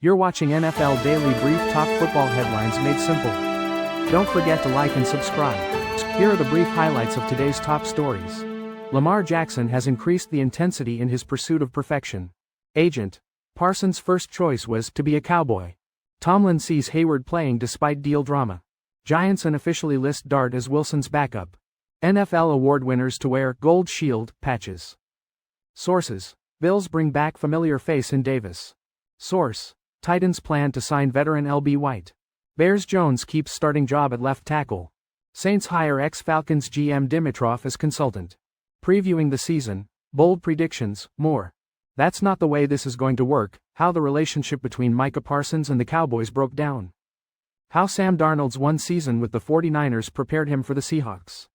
You're watching NFL Daily Brief, top football headlines made simple. Don't forget to like and subscribe. Here are the brief highlights of today's top stories. Lamar Jackson has increased the intensity in his pursuit of perfection. Agent Parsons' first choice was to be a Cowboy. Tomlin sees Heyward playing despite deal drama. Giants unofficially list Dart as Wilson's backup. NFL award winners to wear gold shield patches. Sources: Bills bring back familiar face in Davis. Source: Titans plan to sign veteran LB White. Bears Jones keeps starting job at left tackle. Saints hire ex-Falcons GM Dimitroff as consultant. Previewing the season, bold predictions, more. That's not the way this is going to work. How the relationship between Micah Parsons and the Cowboys broke down. How Sam Darnold's one season with the 49ers prepared him for the Seahawks.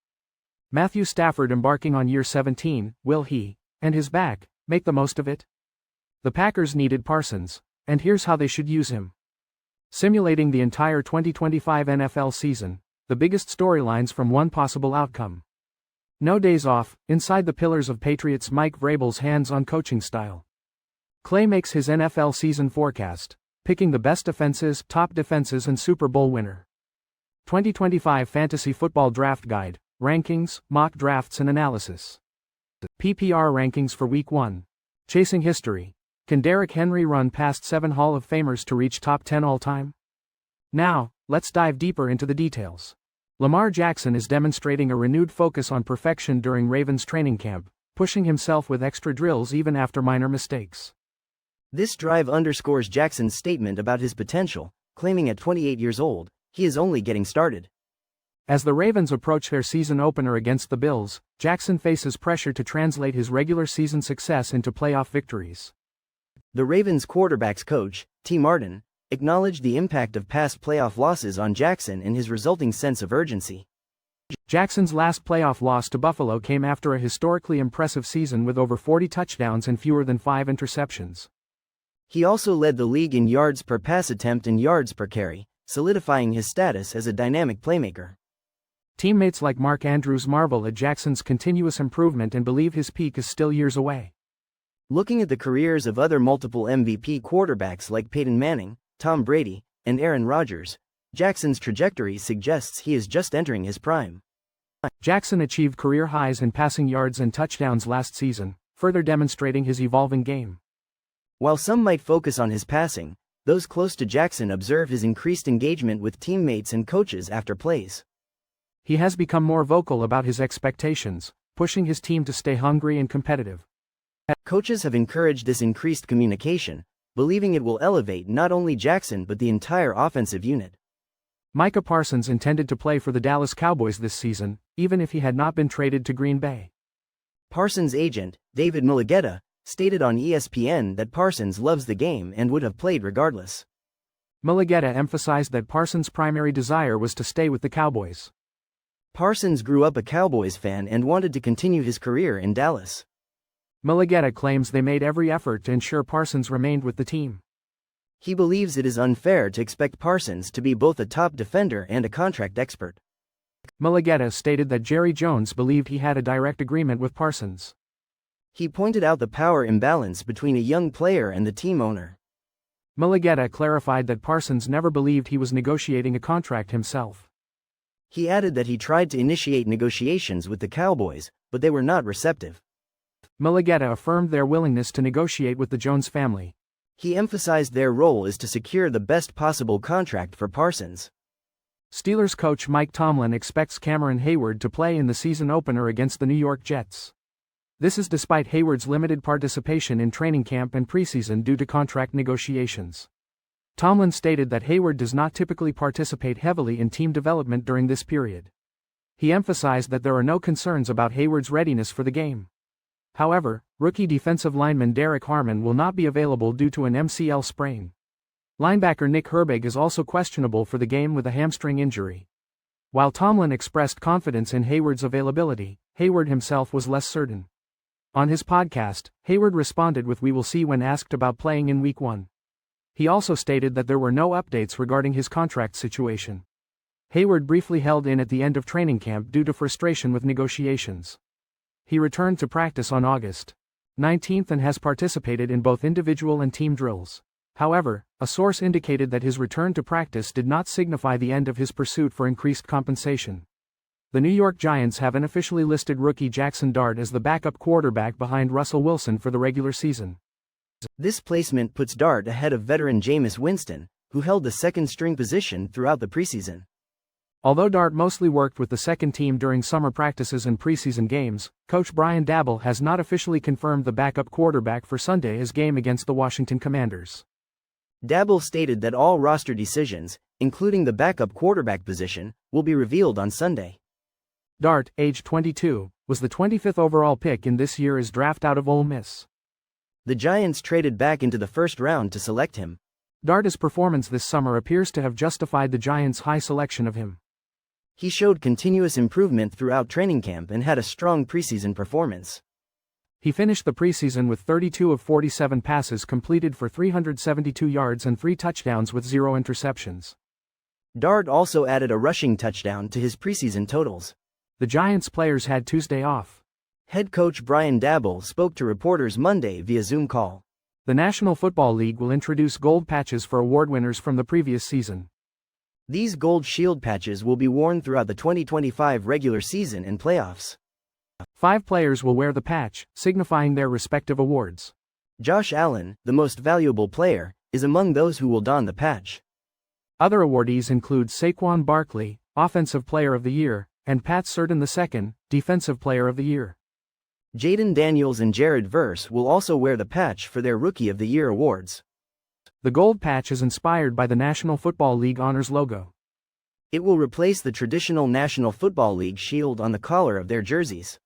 Matthew Stafford embarking on year 17, will he, and his back, make the most of it? The Packers needed Parsons, and here's how they should use him. Simulating the entire 2025 NFL season, the biggest storylines from one possible outcome. No days off, inside the pillars of Patriots Mike Vrabel's hands-on coaching style. Clay makes his NFL season forecast, picking the best offenses, top defenses and Super Bowl winner. 2025 Fantasy Football Draft Guide, rankings, mock drafts and analysis. PPR rankings for Week 1. Chasing history. Can Derrick Henry run past 7 Hall of Famers to reach top 10 all-time? Now, let's dive deeper into the details. Lamar Jackson is demonstrating a renewed focus on perfection during Ravens training camp, pushing himself with extra drills even after minor mistakes. This drive underscores Jackson's statement about his potential, claiming at 28 years old, he is only getting started. As the Ravens approach their season opener against the Bills, Jackson faces pressure to translate his regular season success into playoff victories. The Ravens quarterback's coach, T. Martin, acknowledged the impact of past playoff losses on Jackson and his resulting sense of urgency. Jackson's last playoff loss to Buffalo came after a historically impressive season with over 40 touchdowns and fewer than 5 interceptions. He also led the league in yards per pass attempt and yards per carry, solidifying his status as a dynamic playmaker. Teammates like Mark Andrews marvel at Jackson's continuous improvement and believe his peak is still years away. Looking at the careers of other multiple MVP quarterbacks like Peyton Manning, Tom Brady, and Aaron Rodgers, Jackson's trajectory suggests he is just entering his prime. Jackson achieved career highs in passing yards and touchdowns last season, further demonstrating his evolving game. While some might focus on his passing, those close to Jackson observe his increased engagement with teammates and coaches after plays. He has become more vocal about his expectations, pushing his team to stay hungry and competitive. Coaches have encouraged this increased communication, believing it will elevate not only Jackson but the entire offensive unit. Micah Parsons intended to play for the Dallas Cowboys this season, even if he had not been traded to Green Bay. Parsons' agent, David Mulligetta, stated on ESPN that Parsons loves the game and would have played regardless. Mulligetta emphasized that Parsons' primary desire was to stay with the Cowboys. Parsons grew up a Cowboys fan and wanted to continue his career in Dallas. Mulligetta claims they made every effort to ensure Parsons remained with the team. He believes it is unfair to expect Parsons to be both a top defender and a contract expert. Mulligetta stated that Jerry Jones believed he had a direct agreement with Parsons. He pointed out the power imbalance between a young player and the team owner. Mulligetta clarified that Parsons never believed he was negotiating a contract himself. He added that he tried to initiate negotiations with the Cowboys, but they were not receptive. Mulligetta affirmed their willingness to negotiate with the Jones family. He emphasized their role is to secure the best possible contract for Parsons. Steelers coach Mike Tomlin expects Cameron Heyward to play in the season opener against the New York Jets. This is despite Heyward's limited participation in training camp and preseason due to contract negotiations. Tomlin stated that Heyward does not typically participate heavily in team development during this period. He emphasized that there are no concerns about Heyward's readiness for the game. However, rookie defensive lineman Derek Harmon will not be available due to an MCL sprain. Linebacker Nick Herbig is also questionable for the game with a hamstring injury. While Tomlin expressed confidence in Heyward's availability, Heyward himself was less certain. On his podcast, Heyward responded with "We will see" when asked about playing in Week 1. He also stated that there were no updates regarding his contract situation. Heyward briefly held in at the end of training camp due to frustration with negotiations. He returned to practice on August 19th and has participated in both individual and team drills. However, a source indicated that his return to practice did not signify the end of his pursuit for increased compensation. The New York Giants have unofficially listed rookie Jackson Dart as the backup quarterback behind Russell Wilson for the regular season. This placement puts Dart ahead of veteran Jameis Winston, who held the second-string position throughout the preseason. Although Dart mostly worked with the second team during summer practices and preseason games, coach Brian Daboll has not officially confirmed the backup quarterback for Sunday's game against the Washington Commanders. Daboll stated that all roster decisions, including the backup quarterback position, will be revealed on Sunday. Dart, age 22, was the 25th overall pick in this year's draft out of Ole Miss. The Giants traded back into the first round to select him. Dart's performance this summer appears to have justified the Giants' high selection of him. He showed continuous improvement throughout training camp and had a strong preseason performance. He finished the preseason with 32 of 47 passes completed for 372 yards and 3 touchdowns with 0 interceptions. Dart also added a rushing touchdown to his preseason totals. The Giants players had Tuesday off. Head coach Brian Daboll spoke to reporters Monday via Zoom call. The National Football League will introduce gold patches for award winners from the previous season. These gold shield patches will be worn throughout the 2025 regular season and playoffs. 5 players will wear the patch, signifying their respective awards. Josh Allen, the most valuable player, is among those who will don the patch. Other awardees include Saquon Barkley, Offensive Player of the Year, and Pat Surtain II, Defensive Player of the Year. Jaden Daniels and Jared Verse will also wear the patch for their Rookie of the Year awards. The gold patch is inspired by the National Football League honors logo. It will replace the traditional National Football League shield on the collar of their jerseys.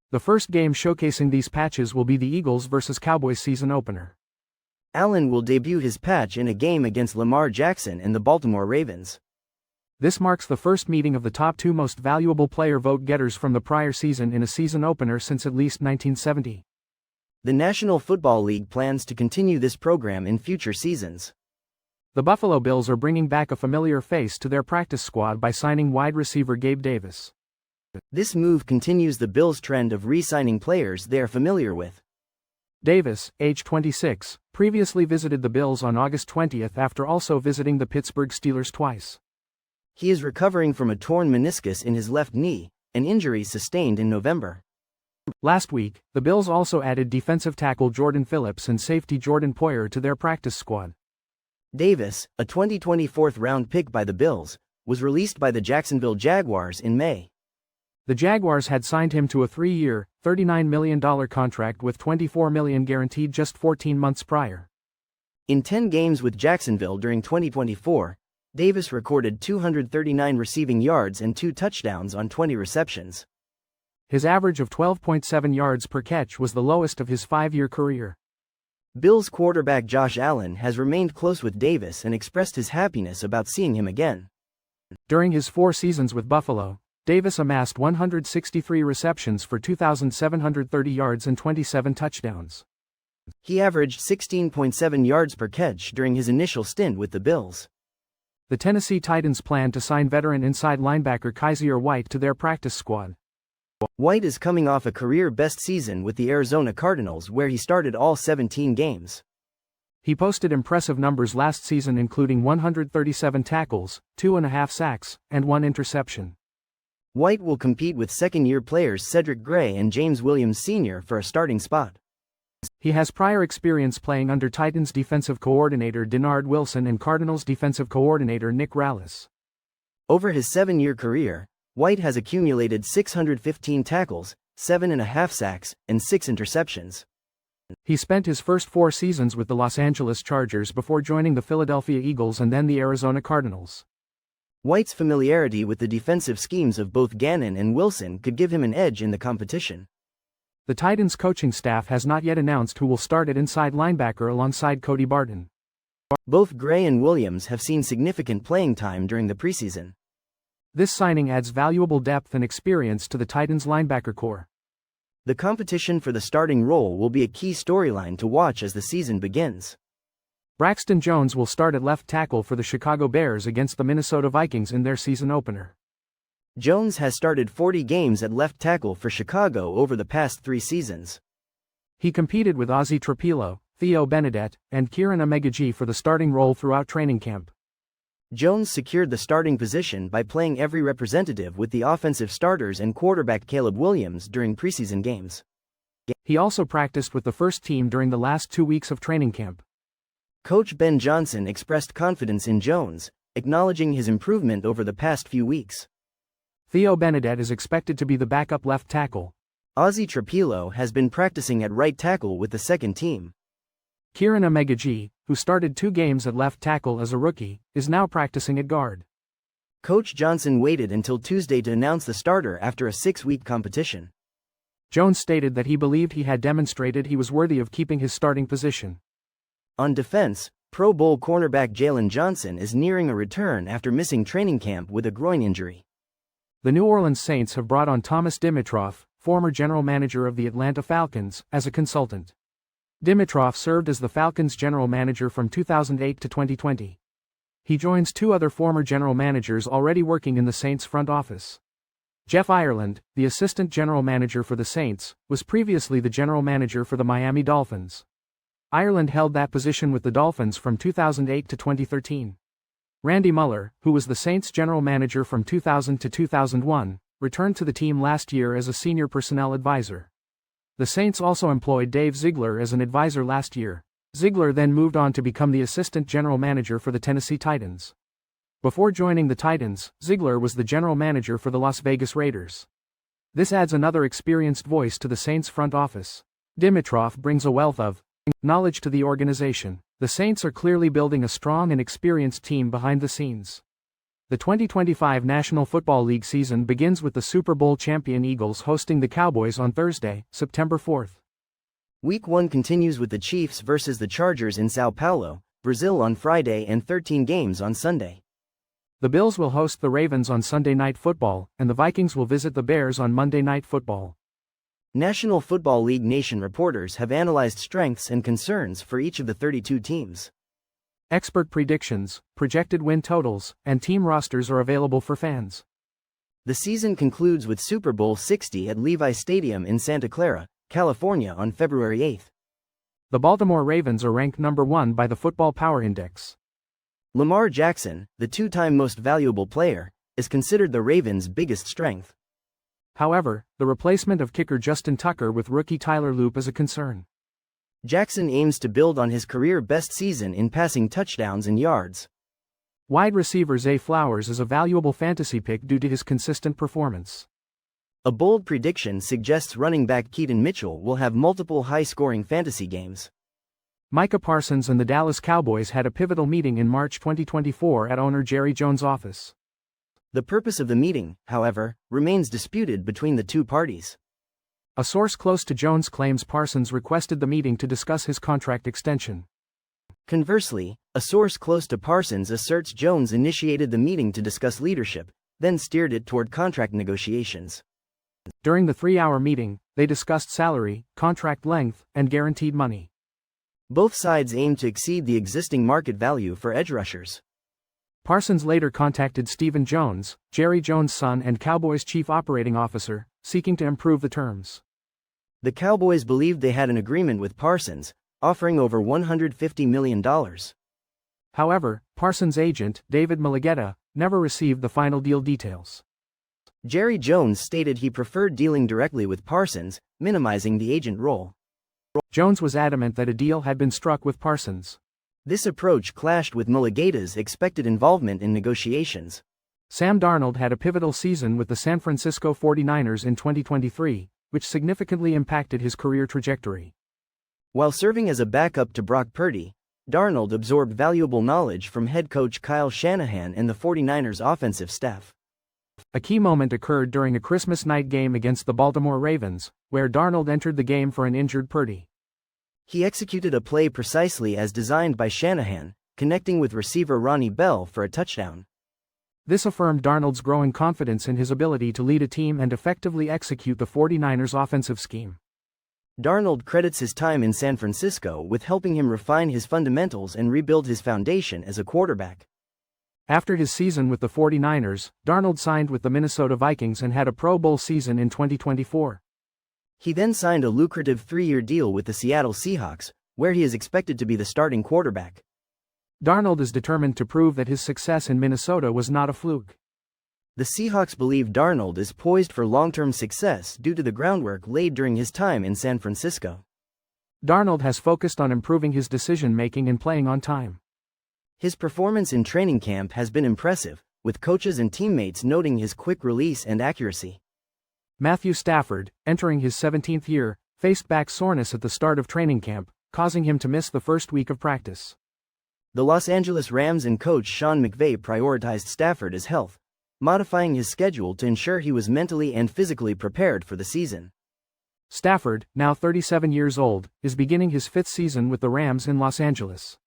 The first game showcasing these patches will be the Eagles vs. Cowboys season opener. Allen will debut his patch in a game against Lamar Jackson and the Baltimore Ravens. This marks the first meeting of the top 2 most valuable player vote-getters from the prior season in a season opener since at least 1970. The National Football League plans to continue this program in future seasons. The Buffalo Bills are bringing back a familiar face to their practice squad by signing wide receiver Gabe Davis. This move continues the Bills' trend of re-signing players they are familiar with. Davis, age 26, previously visited the Bills on August 20th after also visiting the Pittsburgh Steelers twice. He is recovering from a torn meniscus in his left knee, an injury sustained in November. Last week, the Bills also added defensive tackle Jordan Phillips and safety Jordan Poyer to their practice squad. Davis, a 2024 round pick by the Bills, was released by the Jacksonville Jaguars in May. The Jaguars had signed him to a 3-year, $39 million contract with $24 million guaranteed just 14 months prior. In 10 games with Jacksonville during 2024, Davis recorded 239 receiving yards and 2 touchdowns on 20 receptions. His average of 12.7 yards per catch was the lowest of his 5-year career. Bills quarterback Josh Allen has remained close with Davis and expressed his happiness about seeing him again. During his 4 seasons with Buffalo, Davis amassed 163 receptions for 2,730 yards and 27 touchdowns. He averaged 16.7 yards per catch during his initial stint with the Bills. The Tennessee Titans plan to sign veteran inside linebacker Kaiser White to their practice squad. White is coming off a career-best season with the Arizona Cardinals where he started all 17 games. He posted impressive numbers last season including 137 tackles, 2.5 sacks, and 1 interception. White will compete with second-year players Cedric Gray and James Williams Sr. for a starting spot. He has prior experience playing under Titans defensive coordinator Denard Wilson and Cardinals defensive coordinator Nick Rallis. Over his 7-year career, White has accumulated 615 tackles, 7.5 sacks, and 6 interceptions. He spent his first 4 seasons with the Los Angeles Chargers before joining the Philadelphia Eagles and then the Arizona Cardinals. White's familiarity with the defensive schemes of both Gannon and Wilson could give him an edge in the competition. The Titans coaching staff has not yet announced who will start at inside linebacker alongside Cody Barton. Both Gray and Williams have seen significant playing time during the preseason. This signing adds valuable depth and experience to the Titans linebacker core. The competition for the starting role will be a key storyline to watch as the season begins. Braxton Jones will start at left tackle for the Chicago Bears against the Minnesota Vikings in their season opener. Jones has started 40 games at left tackle for Chicago over the past 3 seasons. He competed with Ozzie Trapilo, Theo Benedette, and Kieran Amegaji for the starting role throughout training camp. Jones secured the starting position by playing every representative with the offensive starters and quarterback Caleb Williams during preseason games. He also practiced with the first team during the last 2 weeks of training camp. Coach Ben Johnson expressed confidence in Jones, acknowledging his improvement over the past few weeks. Theo Benedette is expected to be the backup left tackle. Ozzie Trapilo has been practicing at right tackle with the second team. Kieran Amegaji, who started 2 games at left tackle as a rookie, is now practicing at guard. Coach Johnson waited until Tuesday to announce the starter after a 6-week competition. Jones stated that he believed he had demonstrated he was worthy of keeping his starting position. On defense, Pro Bowl cornerback Jalen Johnson is nearing a return after missing training camp with a groin injury. The New Orleans Saints have brought on Thomas Dimitroff, former general manager of the Atlanta Falcons, as a consultant. Dimitroff served as the Falcons' general manager from 2008 to 2020. He joins 2 other former general managers already working in the Saints front office. Jeff Ireland, the assistant general manager for the Saints, was previously the general manager for the Miami Dolphins. Ireland held that position with the Dolphins from 2008 to 2013. Randy Muller, who was the Saints general manager from 2000 to 2001, returned to the team last year as a senior personnel advisor. The Saints also employed Dave Ziegler as an advisor last year. Ziegler then moved on to become the assistant general manager for the Tennessee Titans. Before joining the Titans, Ziegler was the general manager for the Las Vegas Raiders. This adds another experienced voice to the Saints front office. Dimitroff brings a wealth of knowledge to the organization. The Saints are clearly building a strong and experienced team behind the scenes. The 2025 National Football League season begins with the Super Bowl champion Eagles hosting the Cowboys on Thursday, September 4th. Week 1 continues with the Chiefs versus the Chargers in Sao Paulo, Brazil on Friday and 13 games on Sunday. The Bills will host the Ravens on Sunday Night Football, and the Vikings will visit the Bears on Monday Night Football. National Football League Nation reporters have analyzed strengths and concerns for each of the 32 teams. Expert predictions, projected win totals, and team rosters are available for fans. The season concludes with Super Bowl 60 at Levi Stadium in Santa Clara, California on February 8. The Baltimore Ravens are ranked number 1 by the Football Power Index. Lamar Jackson, the 2-time most valuable player, is considered the Ravens' biggest strength. However, the replacement of kicker Justin Tucker with rookie Tyler Loop is a concern. Jackson aims to build on his career-best season in passing touchdowns and yards. Wide receiver Zay Flowers is a valuable fantasy pick due to his consistent performance. A bold prediction suggests running back Keaton Mitchell will have multiple high-scoring fantasy games. Micah Parsons and the Dallas Cowboys had a pivotal meeting in March 2024 at owner Jerry Jones' office. The purpose of the meeting, however, remains disputed between the two parties. A source close to Jones claims Parsons requested the meeting to discuss his contract extension. Conversely, a source close to Parsons asserts Jones initiated the meeting to discuss leadership, then steered it toward contract negotiations. During the 3-hour meeting, they discussed salary, contract length, and guaranteed money. Both sides aimed to exceed the existing market value for edge rushers. Parsons later contacted Stephen Jones, Jerry Jones' son and Cowboys' chief operating officer, seeking to improve the terms. The Cowboys believed they had an agreement with Parsons, offering over $150 million. However, Parsons' agent, David Mulugeta, never received the final deal details. Jerry Jones stated he preferred dealing directly with Parsons, minimizing the agent role. Jones was adamant that a deal had been struck with Parsons. This approach clashed with Mulugeta's expected involvement in negotiations. Sam Darnold had a pivotal season with the San Francisco 49ers in 2023, which significantly impacted his career trajectory. While serving as a backup to Brock Purdy, Darnold absorbed valuable knowledge from head coach Kyle Shanahan and the 49ers offensive staff. A key moment occurred during a Christmas night game against the Baltimore Ravens, where Darnold entered the game for an injured Purdy. He executed a play precisely as designed by Shanahan, connecting with receiver Ronnie Bell for a touchdown. This affirmed Darnold's growing confidence in his ability to lead a team and effectively execute the 49ers' offensive scheme. Darnold credits his time in San Francisco with helping him refine his fundamentals and rebuild his foundation as a quarterback. After his season with the 49ers, Darnold signed with the Minnesota Vikings and had a Pro Bowl season in 2024. He then signed a lucrative 3-year deal with the Seattle Seahawks, where he is expected to be the starting quarterback. Darnold is determined to prove that his success in Minnesota was not a fluke. The Seahawks believe Darnold is poised for long-term success due to the groundwork laid during his time in San Francisco. Darnold has focused on improving his decision-making and playing on time. His performance in training camp has been impressive, with coaches and teammates noting his quick release and accuracy. Matthew Stafford, entering his 17th year, faced back soreness at the start of training camp, causing him to miss the first week of practice. The Los Angeles Rams and coach Sean McVay prioritized Stafford's health, modifying his schedule to ensure he was mentally and physically prepared for the season. Stafford, now 37 years old, is beginning his 5th season with the Rams in Los Angeles.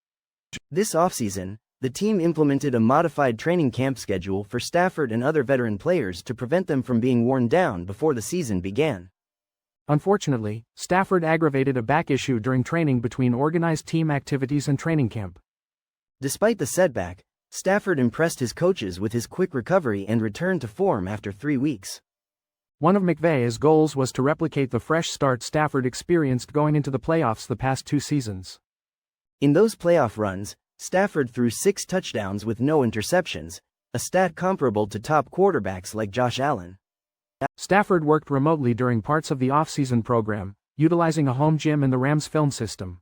This offseason, the team implemented a modified training camp schedule for Stafford and other veteran players to prevent them from being worn down before the season began. Unfortunately, Stafford aggravated a back issue during training between organized team activities and training camp. Despite the setback, Stafford impressed his coaches with his quick recovery and return to form after 3 weeks. One of McVay's goals was to replicate the fresh start Stafford experienced going into the playoffs the past 2 seasons. In those playoff runs, Stafford threw 6 touchdowns with no interceptions, a stat comparable to top quarterbacks like Josh Allen. Stafford worked remotely during parts of the offseason program, utilizing a home gym and the Rams film system.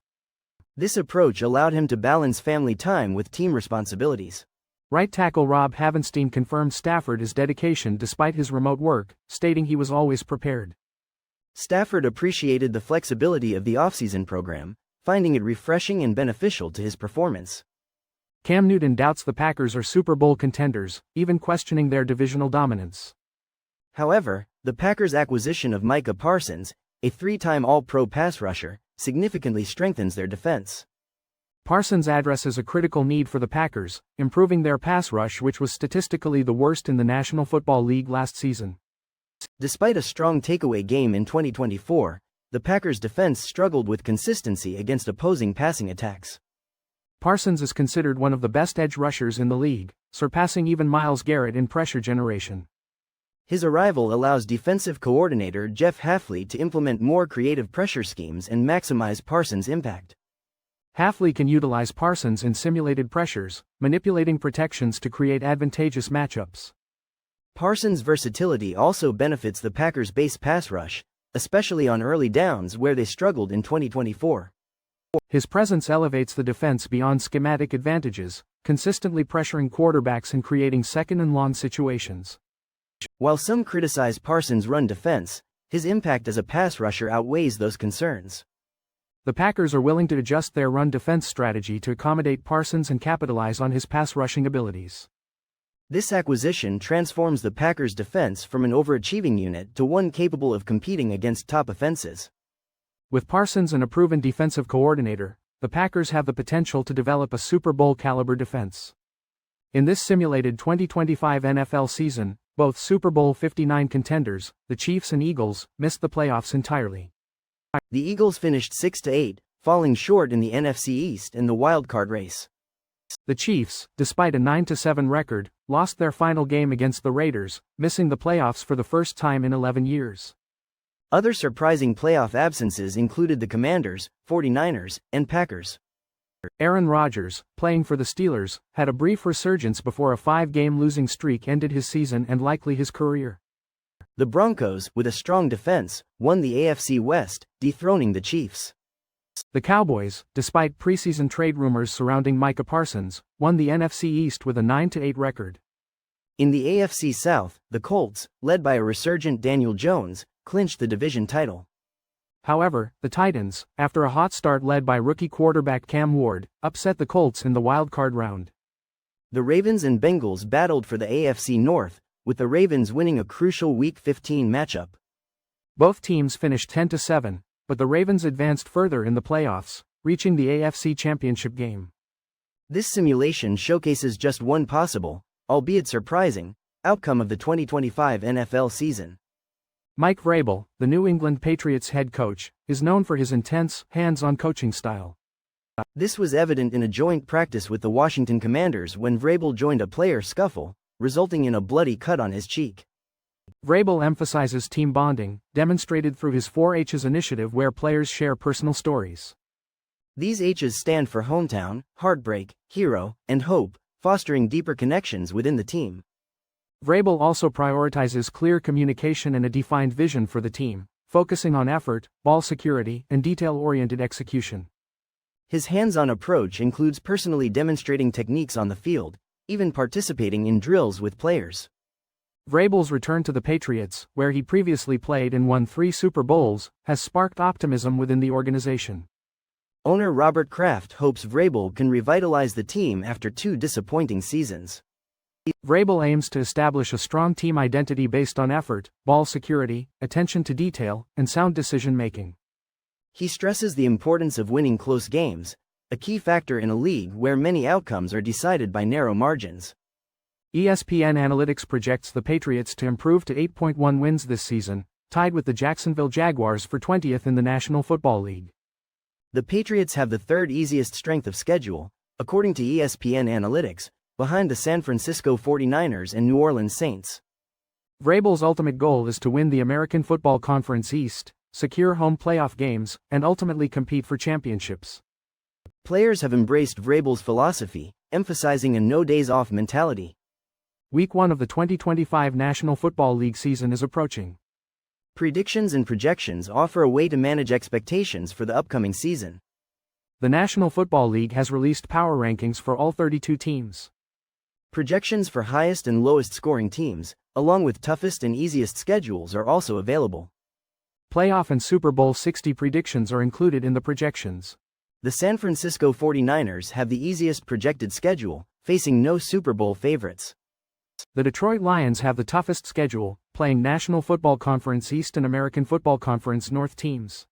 This approach allowed him to balance family time with team responsibilities. Right tackle Rob Havenstein confirmed Stafford's dedication despite his remote work, stating he was always prepared. Stafford appreciated the flexibility of the offseason program, finding it refreshing and beneficial to his performance. Cam Newton doubts the Packers are Super Bowl contenders, even questioning their divisional dominance. However, the Packers' acquisition of Micah Parsons, a 3-time All-Pro pass rusher, significantly strengthens their defense. Parsons addresses a critical need for the Packers, improving their pass rush, which was statistically the worst in the National Football League last season. Despite a strong takeaway game in 2024, the Packers' defense struggled with consistency against opposing passing attacks. Parsons is considered one of the best edge rushers in the league, surpassing even Myles Garrett in pressure generation. His arrival allows defensive coordinator Jeff Hafley to implement more creative pressure schemes and maximize Parsons' impact. Hafley can utilize Parsons in simulated pressures, manipulating protections to create advantageous matchups. Parsons' versatility also benefits the Packers' base pass rush, especially on early downs where they struggled in 2024. His presence elevates the defense beyond schematic advantages, consistently pressuring quarterbacks and creating second and long situations. While some criticize Parsons' run defense, his impact as a pass rusher outweighs those concerns. The Packers are willing to adjust their run defense strategy to accommodate Parsons and capitalize on his pass rushing abilities. This acquisition transforms the Packers' defense from an overachieving unit to one capable of competing against top offenses. With Parsons and a proven defensive coordinator, the Packers have the potential to develop a Super Bowl caliber defense. In this simulated 2025 NFL season, both Super Bowl 59 contenders, the Chiefs and Eagles, missed the playoffs entirely. The Eagles finished 6-8, falling short in the NFC East in the wildcard race. The Chiefs, despite a 9-7 record, lost their final game against the Raiders, missing the playoffs for the first time in 11 years. Other surprising playoff absences included the Commanders, 49ers, and Packers. Aaron Rodgers, playing for the Steelers, had a brief resurgence before a 5-game losing streak ended his season and likely his career. The Broncos, with a strong defense, won the AFC West, dethroning the Chiefs. The Cowboys, despite preseason trade rumors surrounding Micah Parsons, won the NFC East with a 9-8 record. In the AFC South, the Colts, led by a resurgent Daniel Jones, clinched the division title. However, the Titans, after a hot start led by rookie quarterback Cam Ward, upset the Colts in the wild-card round. The Ravens and Bengals battled for the AFC North, with the Ravens winning a crucial Week 15 matchup. Both teams finished 10-7, but the Ravens advanced further in the playoffs, reaching the AFC Championship game. This simulation showcases just one possible, albeit surprising, outcome of the 2025 NFL season. Mike Vrabel, the New England Patriots head coach, is known for his intense, hands-on coaching style. This was evident in a joint practice with the Washington Commanders when Vrabel joined a player scuffle, resulting in a bloody cut on his cheek. Vrabel emphasizes team bonding, demonstrated through his 4H's initiative where players share personal stories. These H's stand for hometown, heartbreak, hero, and hope, fostering deeper connections within the team. Vrabel also prioritizes clear communication and a defined vision for the team, focusing on effort, ball security, and detail-oriented execution. His hands-on approach includes personally demonstrating techniques on the field, even participating in drills with players. Vrabel's return to the Patriots, where he previously played and won 3 Super Bowls, has sparked optimism within the organization. Owner Robert Kraft hopes Vrabel can revitalize the team after 2 disappointing seasons. Vrabel aims to establish a strong team identity based on effort, ball security, attention to detail, and sound decision-making. He stresses the importance of winning close games, a key factor in a league where many outcomes are decided by narrow margins. ESPN Analytics projects the Patriots to improve to 8.1 wins this season, tied with the Jacksonville Jaguars for 20th in the National Football League. The Patriots have the 3rd easiest strength of schedule, according to ESPN Analytics, behind the San Francisco 49ers and New Orleans Saints. Vrabel's ultimate goal is to win the American Football Conference East, secure home playoff games, and ultimately compete for championships. Players have embraced Vrabel's philosophy, emphasizing a no-days-off mentality. Week 1 of the 2025 National Football League season is approaching. Predictions and projections offer a way to manage expectations for the upcoming season. The National Football League has released power rankings for all 32 teams. Projections for highest and lowest scoring teams, along with toughest and easiest schedules, are also available. Playoff and Super Bowl 60 predictions are included in the projections. The San Francisco 49ers have the easiest projected schedule, facing no Super Bowl favorites. The Detroit Lions have the toughest schedule, playing National Football Conference East and American Football Conference North teams.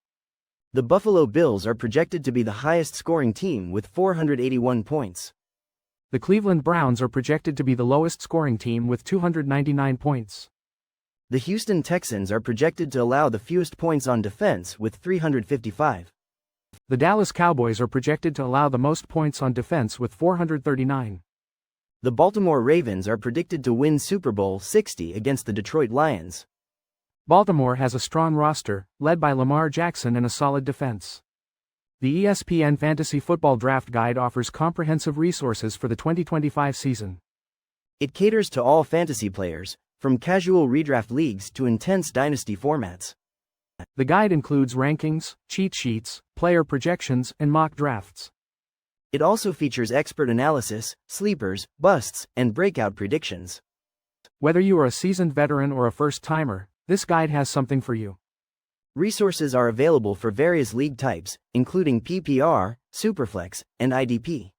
The Buffalo Bills are projected to be the highest scoring team with 481 points. The Cleveland Browns are projected to be the lowest scoring team with 299 points. The Houston Texans are projected to allow the fewest points on defense with 355. The Dallas Cowboys are projected to allow the most points on defense with 439. The Baltimore Ravens are predicted to win Super Bowl 60 against the Detroit Lions. Baltimore has a strong roster, led by Lamar Jackson and a solid defense. The ESPN Fantasy Football Draft Guide offers comprehensive resources for the 2025 season. It caters to all fantasy players, from casual redraft leagues to intense dynasty formats. The guide includes rankings, cheat sheets, player projections, and mock drafts. It also features expert analysis, sleepers, busts, and breakout predictions. Whether you are a seasoned veteran or a first-timer, this guide has something for you. Resources are available for various league types, including PPR, Superflex, and IDP.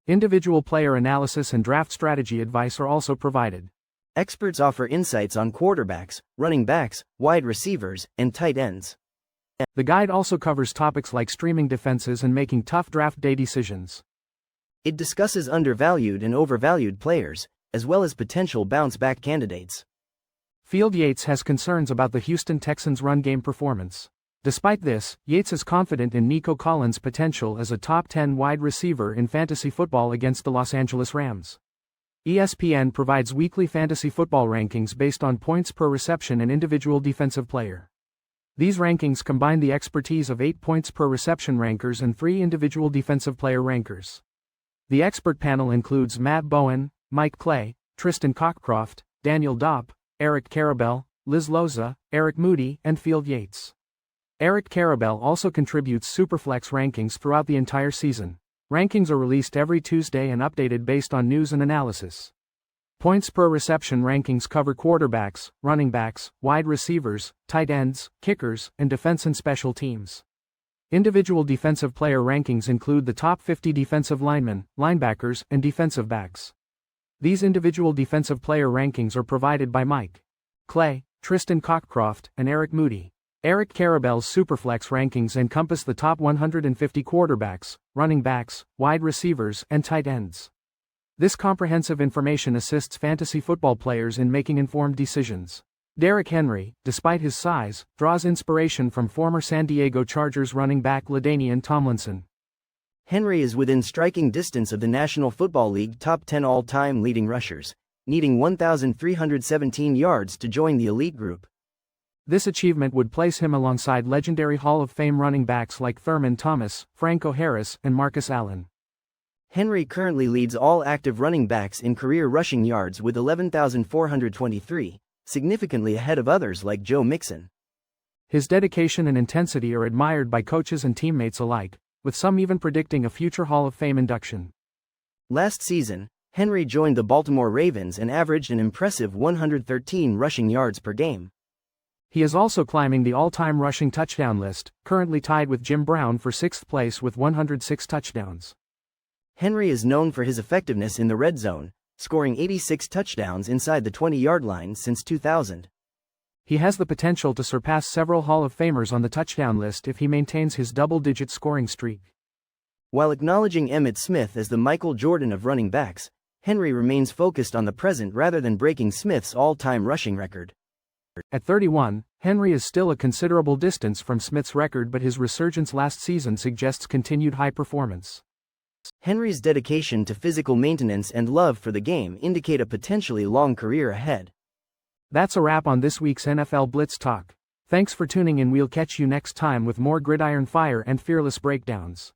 Individual player analysis and draft strategy advice are also provided. Experts offer insights on quarterbacks, running backs, wide receivers, and tight ends. The guide also covers topics like streaming defenses and making tough draft day decisions. It discusses undervalued and overvalued players, as well as potential bounce-back candidates. Field Yates has concerns about the Houston Texans' run game performance. Despite this, Yates is confident in Nico Collins' potential as a top 10 wide receiver in fantasy football against the Los Angeles Rams. ESPN provides weekly fantasy football rankings based on points per reception and individual defensive player. These rankings combine the expertise of 8 points per reception rankers and 3 individual defensive player rankers. The expert panel includes Matt Bowen, Mike Clay, Tristan Cockcroft, Daniel Dopp, Eric Karabell, Liz Loza, Eric Moody, and Field Yates. Eric Karabell also contributes Superflex rankings throughout the entire season. Rankings are released every Tuesday and updated based on news and analysis. Points per reception rankings cover quarterbacks, running backs, wide receivers, tight ends, kickers, and defense and special teams. Individual defensive player rankings include the top 50 defensive linemen, linebackers, and defensive backs. These individual defensive player rankings are provided by Mike Clay, Tristan Cockcroft, and Eric Moody. Eric Karabell's Superflex rankings encompass the top 150 quarterbacks, running backs, wide receivers, and tight ends. This comprehensive information assists fantasy football players in making informed decisions. Derrick Henry, despite his size, draws inspiration from former San Diego Chargers running back LaDainian Tomlinson. Henry is within striking distance of the National Football League top 10 all-time leading rushers, needing 1,317 yards to join the elite group. This achievement would place him alongside legendary Hall of Fame running backs like Thurman Thomas, Franco Harris, and Marcus Allen. Henry currently leads all active running backs in career rushing yards with 11,423, significantly ahead of others like Joe Mixon. His dedication and intensity are admired by coaches and teammates alike, with some even predicting a future Hall of Fame induction. Last season, Henry joined the Baltimore Ravens and averaged an impressive 113 rushing yards per game. He is also climbing the all-time rushing touchdown list, currently tied with Jim Brown for 6th place with 106 touchdowns. Henry is known for his effectiveness in the red zone, scoring 86 touchdowns inside the 20-yard line since 2000. He has the potential to surpass several Hall of Famers on the touchdown list if he maintains his double-digit scoring streak. While acknowledging Emmitt Smith as the Michael Jordan of running backs, Henry remains focused on the present rather than breaking Smith's all-time rushing record. At 31, Henry is still a considerable distance from Smith's record, but his resurgence last season suggests continued high performance. Henry's dedication to physical maintenance and love for the game indicate a potentially long career ahead. That's a wrap on this week's NFL Blitz Talk. Thanks for tuning in. We'll catch you next time with more gridiron fire and fearless breakdowns.